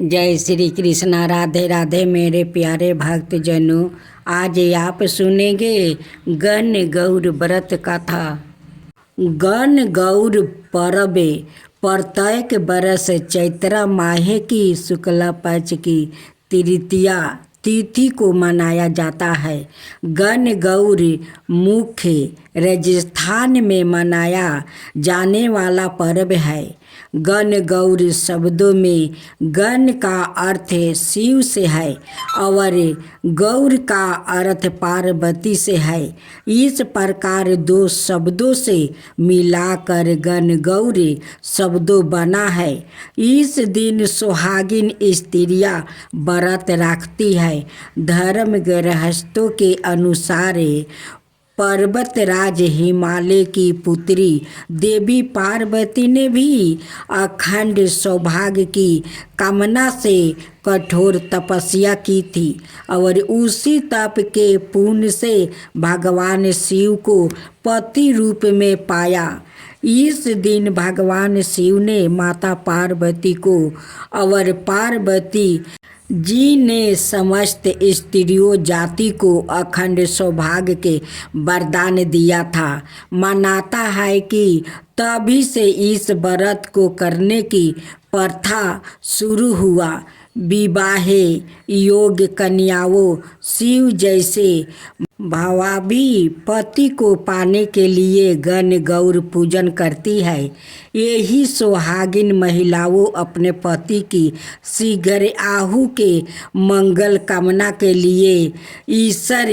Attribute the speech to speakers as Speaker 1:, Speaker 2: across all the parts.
Speaker 1: जय श्री कृष्णा। राधे राधे मेरे प्यारे भक्त जनों, आज आप सुनेंगे गण गौर व्रत कथा। गण गौर पर्व प्रत्येक बरस चैत्र माह की शुक्ला पक्ष की तृतीया तिथि को मनाया जाता है। गण गौर मुख्य राजस्थान में मनाया जाने वाला पर्व है। गण गौर शब्दों में गण का अर्थ शिव से है और गौर का अर्थ पार्वती से है। इस प्रकार दो शब्दों से मिलाकर गण गौर शब्दों बना है। इस दिन सुहागिन स्त्रियां व्रत रखती है। धर्म गृहस्थों के अनुसार पर्वतराज हिमालय की पुत्री देवी पार्वती ने भी अखंड सौभाग्य की कामना से कठोर तपस्या की थी और उसी तप के पुण्य से भगवान शिव को पति रूप में पाया। इस दिन भगवान शिव ने माता पार्वती को और पार्वती जी ने समस्त स्त्रियों जाति को अखंड सौभाग्य के वरदान दिया था। मानता है कि तभी से इस व्रत को करने की प्रथा शुरू हुआ। विवाहे योग्य कन्याओं शिव जैसे भावाभी पति को पाने के लिए गण गौर पूजन करती है। यही सुहागिन महिलाओं अपने पति की शीघ्र आहु के मंगल कामना के लिए ईश्वर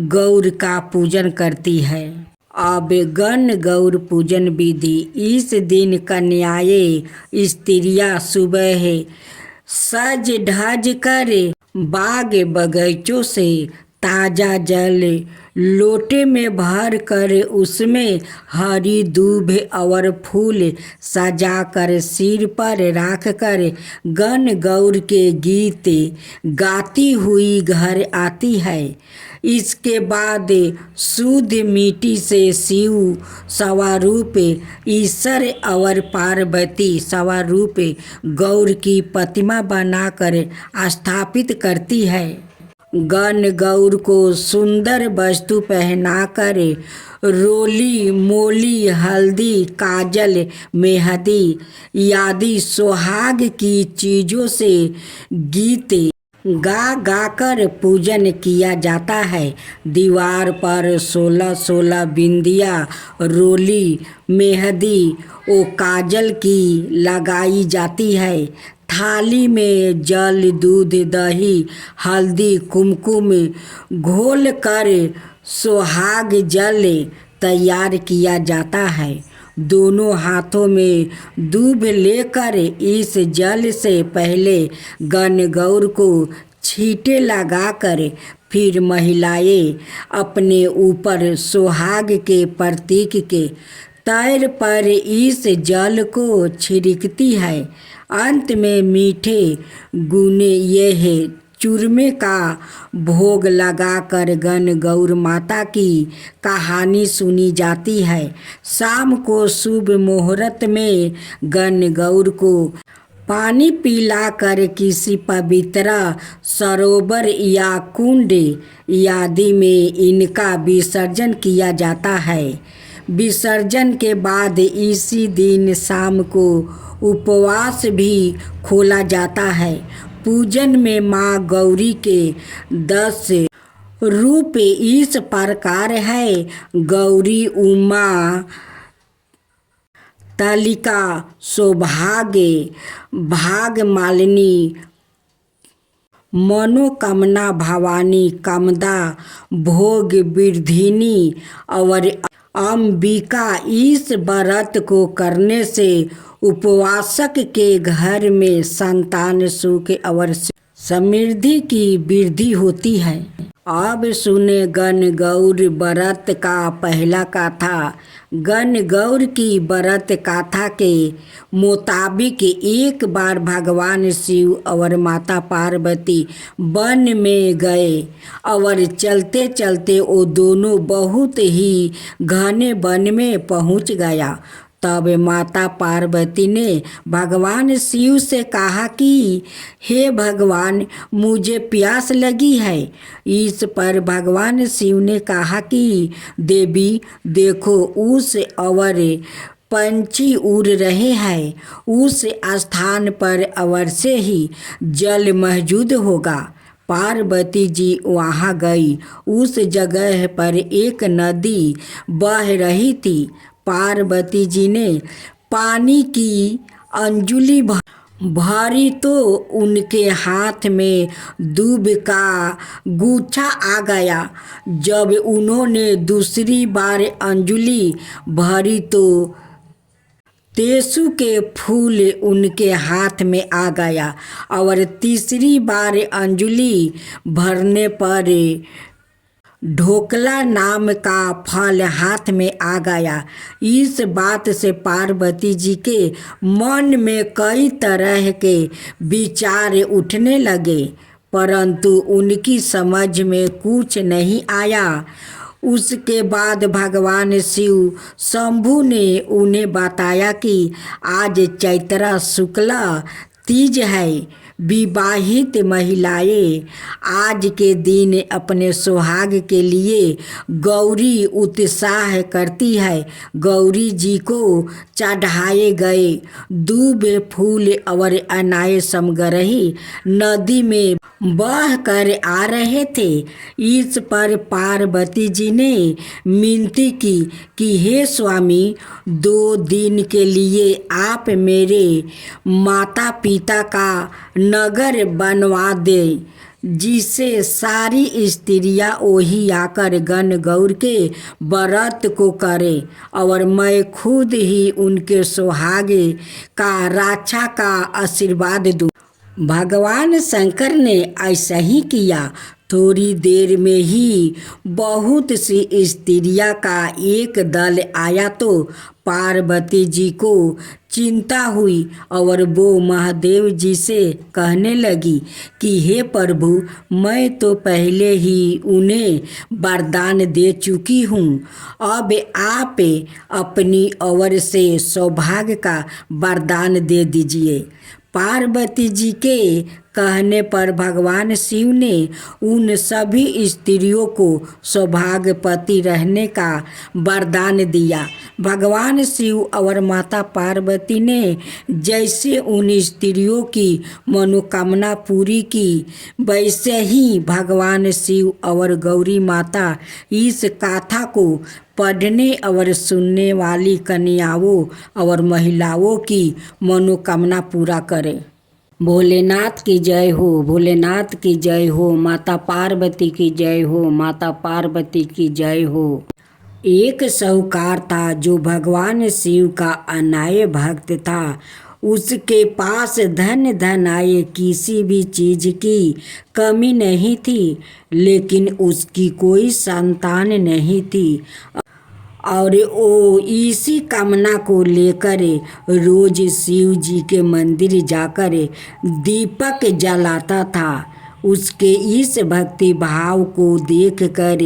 Speaker 1: गौर का पूजन करती है। अब गण गौर पूजन विधि। इस दिन कन्याएं स्त्रियां सुबह सज धज कर बाग बगीचों से ताज़ा जल लोटे में भर कर उसमें हरी दूब और फूल सजाकर सिर पर रख कर गण गौर के गीत गाती हुई घर आती है। इसके बाद शुद्ध मिट्टी से शिव स्वरूप ईश्वर और पार्वती स्वरूप गौर की प्रतिमा बनाकर स्थापित करती है। गण गौर को सुंदर वस्तु पहनाकर रोली मोली हल्दी काजल मेहंदी आदि सुहाग की चीज़ों से गीत गा गाकर पूजन किया जाता है। दीवार पर 16 बिंदियाँ रोली मेहंदी और काजल की लगाई जाती है। थाली में जल दूध दही हल्दी कुमकुम घोल कर सुहाग जल तैयार किया जाता है। दोनों हाथों में दूब लेकर इस जल से पहले गण गौर को छींटे लगाकर फिर महिलाएं अपने ऊपर सुहाग के प्रतीक के तैर पर इस जल को छिड़कती है। अंत में मीठे गुने यह चूरमे का भोग लगाकर गण गौर माता की कहानी सुनी जाती है। शाम को शुभ मुहूर्त में गण गौर को पानी पिलाकर किसी पवित्र सरोवर या कुंड आदि में इनका विसर्जन किया जाता है। विसर्जन के बाद इसी दिन शाम को उपवास भी खोला जाता है। पूजन में माँ गौरी के 10 रूप इस प्रकार है। गौरी उमा तालिका सौभाग्य भाग मालिनी मनोकामना भवानी कामदा भोग वृद्धिनी और अंबिका। इस व्रत को करने से उपवासक के घर में संतान सुख और समृद्धि की वृद्धि होती है। अब सुने गण गौर व्रत का पहला कथा। गण गौर की व्रत कथा के मुताबिक एक बार भगवान शिव और माता पार्वती वन में गए और चलते चलते वो दोनों बहुत ही घने वन में पहुंच गया तब माता पार्वती ने भगवान शिव से कहा कि हे भगवान, मुझे प्यास लगी है। इस पर भगवान शिव ने कहा कि देवी देखो, उस और पंछी उड़ रहे हैं, उस स्थान पर अवश्य ही जल मौजूद होगा। पार्वती जी वहाँ गई। उस जगह पर एक नदी बह रही थी। पार्वती जी ने पानी की अंजुली भरी तो उनके हाथ में दूब का गुच्छा आ गया। जब उन्होंने दूसरी बार अंजुली भरी तो तेसु के फूल उनके हाथ में आ गया और तीसरी बार अंजुली भरने पर ढोकला नाम का फल हाथ में आ गया। इस बात से पार्वती जी के मन में कई तरह के विचार उठने लगे, परंतु उनकी समझ में कुछ नहीं आया। उसके बाद भगवान शिव शंभु ने उन्हें बताया कि आज चैत्र शुक्ला तीज है। विवाहित महिलाएं आज के दिन अपने सुहाग के लिए गौरी उत्साह करती है। गौरी जी को चढ़ाए गए दूब फूल और अनाय समगरही नदी में बह कर आ रहे थे। इस पर पार्वती जी ने विनती की कि हे स्वामी, 2 दिन के लिए आप मेरे माता पिता का नगर बनवा दे, जिससे सारी स्त्रियां वही आकर गण गौर के व्रत को करें और मैं खुद ही उनके सुहाग का रक्षा का आशीर्वाद दूं। भगवान शंकर ने ऐसा ही किया। थोड़ी देर में ही बहुत सी स्त्रियां का एक दल आया तो पार्वती जी को चिंता हुई और वो महादेव जी से कहने लगी कि हे प्रभु, मैं तो पहले ही उन्हें वरदान दे चुकी हूँ, अब आप अपनी ओर से सौभाग्य का वरदान दे दीजिए। पार्वती जी के कहने पर भगवान शिव ने उन सभी स्त्रियों को सौभाग्यवती रहने का वरदान दिया। भगवान शिव और माता पार्वती ने जैसे उन स्त्रियों की मनोकामना पूरी की, वैसे ही भगवान शिव और गौरी माता इस गाथा को पढ़ने और सुनने वाली कन्याओं और महिलाओं की मनोकामना पूरा करें। भोलेनाथ की जय हो, भोलेनाथ की जय हो, माता पार्वती की जय हो, माता पार्वती की जय हो। एक साहूकार था जो भगवान शिव का अनाय भक्त था। उसके पास धन आए किसी भी चीज की कमी नहीं थी, लेकिन उसकी कोई संतान नहीं थी और वो इसी कामना को लेकर रोज शिव जी के मंदिर जाकर दीपक जलाता था। उसके इस भक्ति भाव को देखकर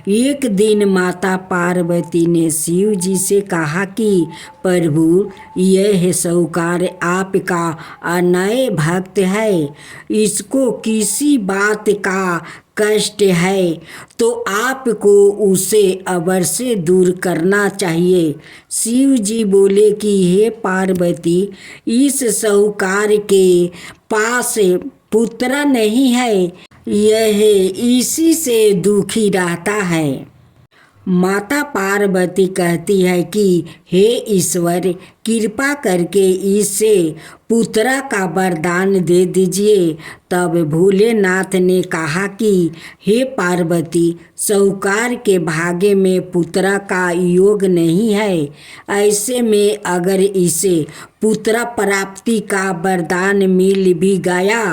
Speaker 1: एक दिन माता पार्वती ने शिव जी से कहा कि प्रभु, यह साहूकार आपका अनय भक्त है, इसको किसी बात का कष्ट है तो आपको उसे अवश्य दूर करना चाहिए। शिव जी बोले कि हे पार्वती, इस साहूकार के पास पुत्र नहीं है, यह इसी से दुखी रहता है। माता पार्वती कहती है कि हे ईश्वर, कृपा करके इसे पुत्र का वरदान दे दीजिए। तब भोलेनाथ ने कहा कि हे पार्वती, साहूकार के भाग्य में पुत्र का योग नहीं है। ऐसे में अगर इसे पुत्र प्राप्ति का वरदान मिल भी गया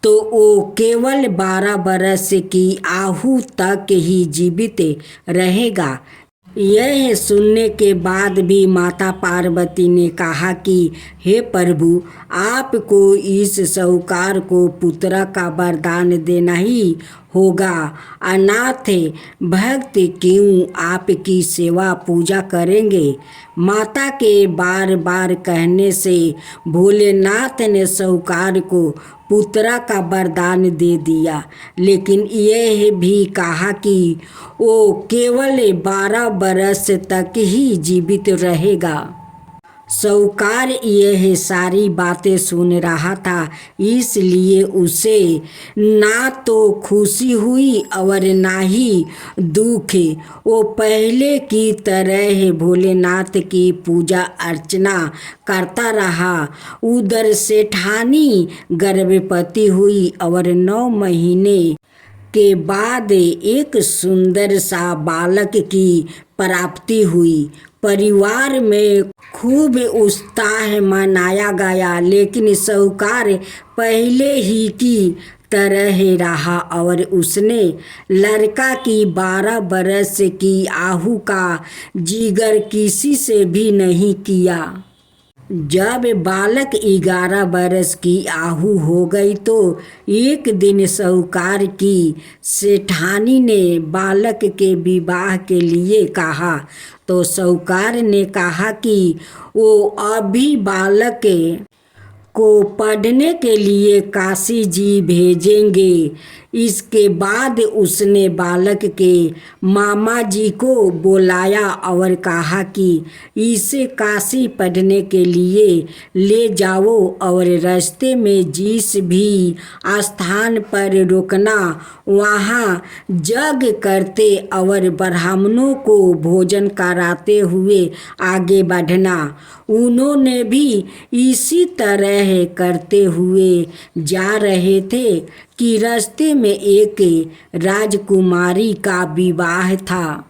Speaker 1: तो वो केवल 12 बरस की आयु तक ही जीवित रहेगा। यह सुनने के बाद भी माता पार्वती ने कहा कि हे प्रभु, आपको इस साहूकार को पुत्र का वरदान देना ही होगा। अनाथ भक्त क्यों आपकी सेवा पूजा करेंगे। माता के बार बार कहने से भोलेनाथ ने साहूकार को पुत्र का वरदान दे दिया, लेकिन यह भी कहा कि वो केवल 12 बरस तक ही जीवित रहेगा। साहूकार यह सारी बातें सुन रहा था, इसलिए उसे ना तो खुशी हुई और ना ही दुख। वो पहले की तरह भोलेनाथ की पूजा अर्चना करता रहा। उधर सेठानी गर्भवती हुई और 9 महीने के बाद एक सुंदर सा बालक की प्राप्ति हुई। परिवार में खूब उत्साह मनाया गया, लेकिन साहूकार पहले ही की तरह रहा और उसने लड़का की 12 बरस की आहू का जिक्र किसी से भी नहीं किया। जब बालक 11 बरस की आहू हो गई तो एक दिन साहूकार की सेठानी ने बालक के विवाह के लिए कहा, तो साहूकार ने कहा कि वो अभी बालक को पढ़ने के लिए काशी जी भेजेंगे। इसके बाद उसने बालक के मामा जी को बुलाया और कहा कि इसे काशी पढ़ने के लिए ले जाओ और रास्ते में जिस भी स्थान पर रुकना वहाँ यज्ञ करते और ब्राह्मणों को भोजन कराते हुए आगे बढ़ना। उन्होंने भी इसी तरह करते हुए जा रहे थे कि रास्ते में एक राजकुमारी का विवाह था।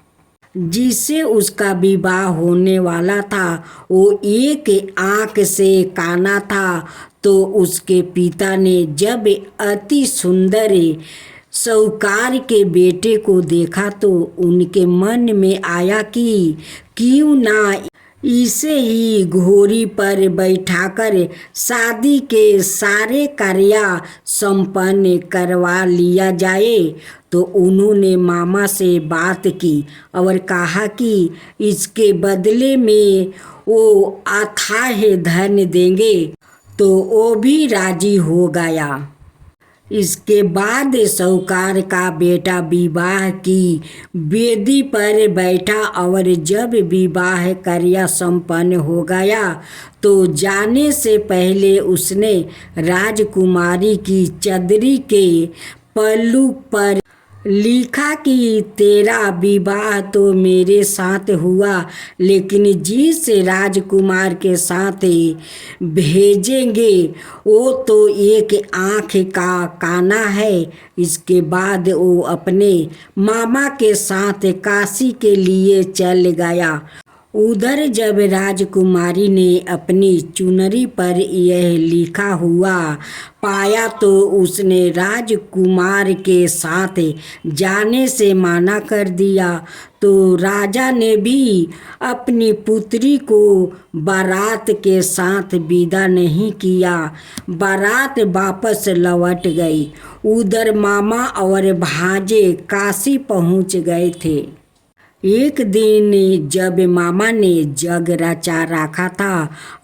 Speaker 1: जिससे उसका विवाह होने वाला था वो एक आँख से काना था। तो उसके पिता ने जब अति सुंदर साहूकार के बेटे को देखा तो उनके मन में आया कि क्यों ना इसे ही घोड़ी पर बैठाकर शादी के सारे कार्य संपन्न करवा लिया जाए। तो उन्होंने मामा से बात की और कहा कि इसके बदले में वो अथाह धन देंगे। तो वो भी राजी हो गया। इसके बाद साहूकार का बेटा विवाह की वेदी पर बैठा और जब विवाह कार्य संपन्न हो गया तो जाने से पहले उसने राजकुमारी की चदरी के पल्लू पर लिखा कि तेरा विवाह तो मेरे साथ हुआ, लेकिन जिस राजकुमार के साथ भेजेंगे वो तो एक आँख का काना है। इसके बाद वो अपने मामा के साथ काशी के लिए चल गया। उधर जब राजकुमारी ने अपनी चुनरी पर यह लिखा हुआ पाया तो उसने राजकुमार के साथ जाने से मना कर दिया। तो राजा ने भी अपनी पुत्री को बारात के साथ विदा नहीं किया। बारात वापस लौट गई। उधर मामा और भांजे काशी पहुंच गए थे। एक दिन जब मामा ने जग रचा रखा था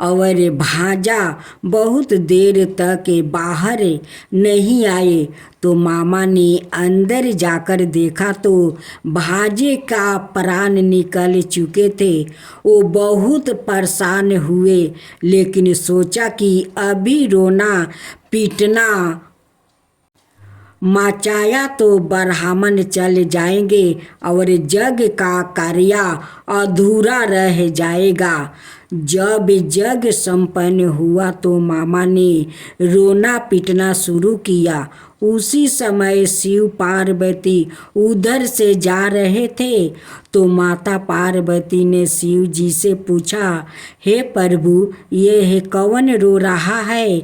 Speaker 1: और भांजा बहुत देर तक बाहर नहीं आए तो मामा ने अंदर जाकर देखा तो भांजे का प्राण निकल चुके थे। वो बहुत परेशान हुए, लेकिन सोचा कि अभी रोना पीटना मचाया तो ब्राह्मण चल जाएंगे और यज्ञ का कार्य अधूरा रह जाएगा। जब यज्ञ संपन्न हुआ तो मामा ने रोना पीटना शुरू किया। उसी समय शिव पार्वती उधर से जा रहे थे तो माता पार्वती ने शिव जी से पूछा, हे प्रभु, यह कौन रो रहा है।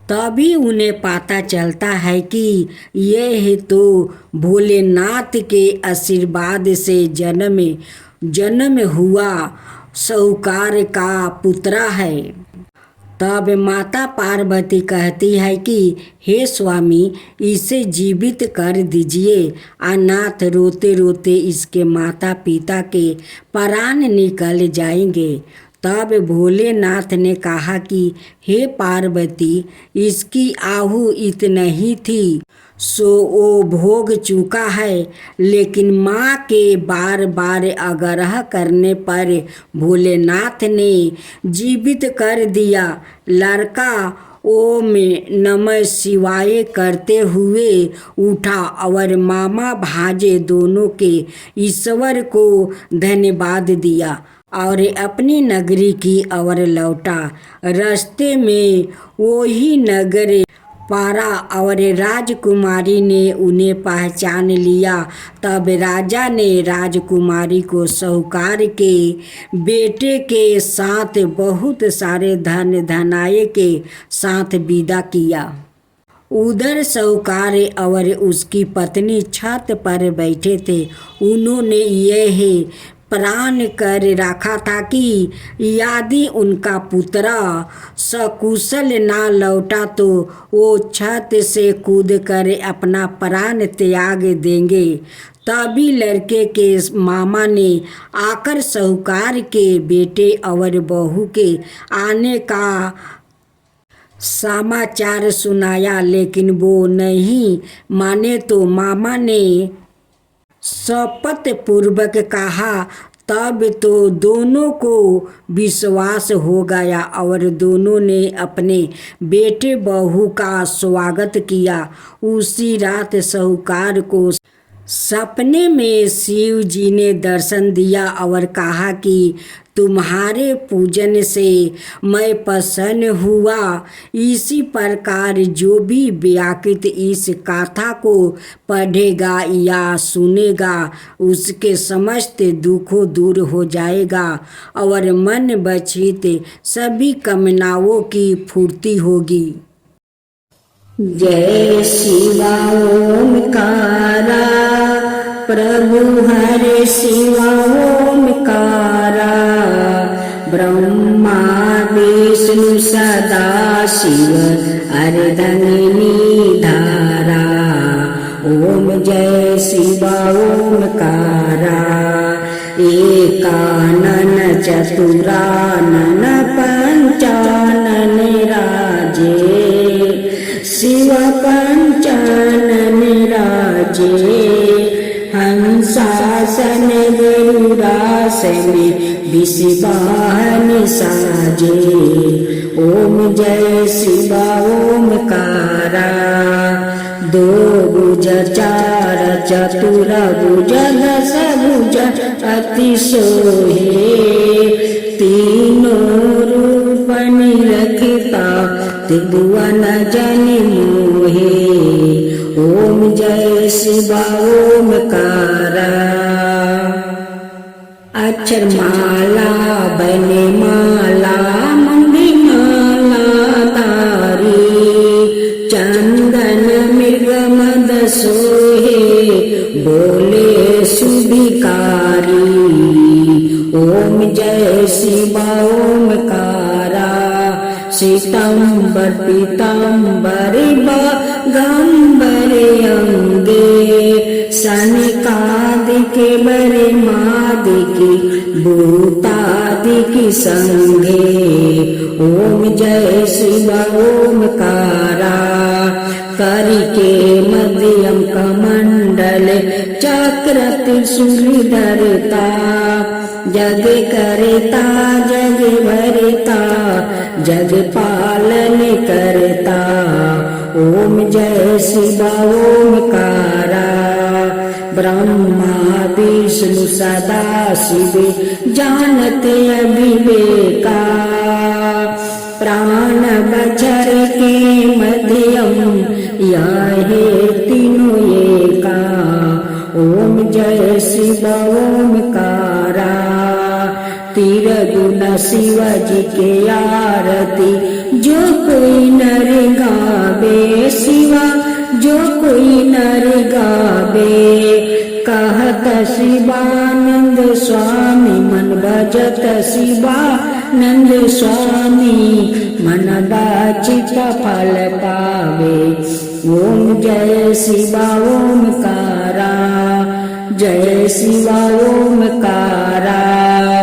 Speaker 1: तभी उन्हें पता चलता है कि यह तो भोलेनाथ के आशीर्वाद से जन्मे जन्म हुआ साहूकार का पुत्रा है। तब माता पार्वती कहती है कि हे स्वामी, इसे जीवित कर दीजिए। अनाथ रोते रोते इसके माता पिता के प्राण निकल जाएंगे। तब भोलेनाथ ने कहा कि हे पार्वती, इसकी आहु इतना ही थी, सो वो भोग चुका है। लेकिन माँ के बार बार आग्रह करने पर भोलेनाथ ने जीवित कर दिया। लड़का ओम नमः शिवाय करते हुए उठा और मामा भांजे दोनों के ईश्वर को धन्यवाद दिया और अपनी नगरी की ओर लौटा। रास्ते में वही नगर पारा और राजकुमारी ने उन्हें पहचान लिया। तब राजा ने राजकुमारी को साहूकार के बेटे के साथ बहुत सारे धन धनाये के साथ विदा किया। उधर साहूकार और उसकी पत्नी छत पर बैठे थे। उन्होंने यह प्रण कर रखा था कि यदि उनका पुत्र सकुशल ना लौटा तो वो छत से कूदकर अपना प्राण त्याग देंगे। तभी लड़के के मामा ने आकर साहूकार के बेटे और बहू के आने का समाचार सुनाया, लेकिन वो नहीं माने तो मामा ने शपथ पूर्वक कहा। तब तो दोनों को विश्वास हो गया और दोनों ने अपने बेटे बहू का स्वागत किया। उसी रात साहूकार को सपने में शिव जी ने दर्शन दिया और कहा कि तुम्हारे पूजन से मैं प्रसन्न हुआ। इसी प्रकार जो भी व्याकृत इस कथा को पढ़ेगा या सुनेगा उसके समस्त दुखों दूर हो जाएगा और मन बचित सभी कामनाओं की पूर्ति होगी। जय शिवा ओमकारा, प्रभु हरे शिवा ओमकारा। ब्रह्मा विष्णु सदा शिव अर्धंगिनी धारा। ओम जय शिवा ओमकारा। एकानन चतुरानन पंचानन राजे, शिव पंचानन राजे। हंसासन गरुड़ासन विषवाहन साजे। ओम जय शिवा ओमकारा। दो भुज चार चतुर भुज दस भुज अति सोहे। तीनों रूप निरखता त्रिभुवन जन मोहे। ओम जय शिवा ओमकारा। अक्षर माला बने माला मंगी माला तारी। चंदन मृग मद सोहे बोले सुभिकारी। ओम जय शिवा ओमकारा। श्वेतांबर पीतांबर बागंबर अंगे। सनकादिक बरे मादिकी भूतादिकी संगे। ओम जय शिवा ओमकारा। करिके मध्यम कमंडल चक्र त्रिशूल धरता। जग करता जग भरता जग पालन करता। ओम जय शिवा ओमकारा। ब्रह्मा विष्णु सदा शिव जानते अविवेका। प्राण बचर के मध्यम यह तीनों एका। ओम जय शिवा ओमकारा। तिरगुण शिव जी के आरती जो कोई नर गावे। शिवा जो कोई नर गावे। कहत शिवानंद स्वामी मन भजत शिवानंद स्वामी मन बाचित फल पावे। ओम जय शिवा ओमकारा, जय शिवा ओमकारा।